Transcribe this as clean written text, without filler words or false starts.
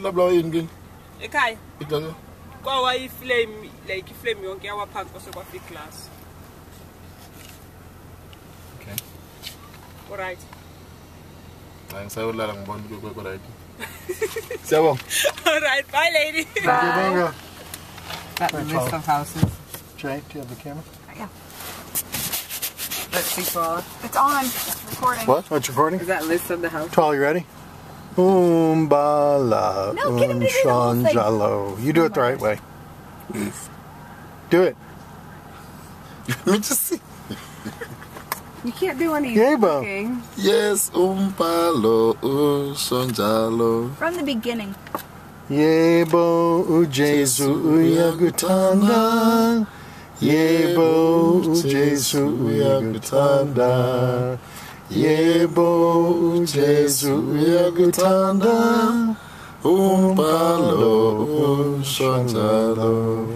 labla yini ekhaya igalo kwawa iflame like iflame yonke yawaphansi kwase kwafi glass. Okay. All right. Ngisayolala ngibona ukuthi right. Siyabonga. All right, bye lady. Bye. Got the list of houses. Jay, do you have the camera? Yeah. Let's people. It's on. Recording. What? What's recording? Is that list of the houses? Tall, you ready? Umbala, No, get him to do the whole thing. Shanjalo. You do it the right way. Do it. Let me just see. You can't do any Yebo. cooking. Yes, umbalo, Shanjalo. From the beginning. Yebo, Jesu, uyagutanda. Yebo, Jesu, uyagutanda. Yebo, Jesu, uyagutanda. Umbalo, Shanjalo.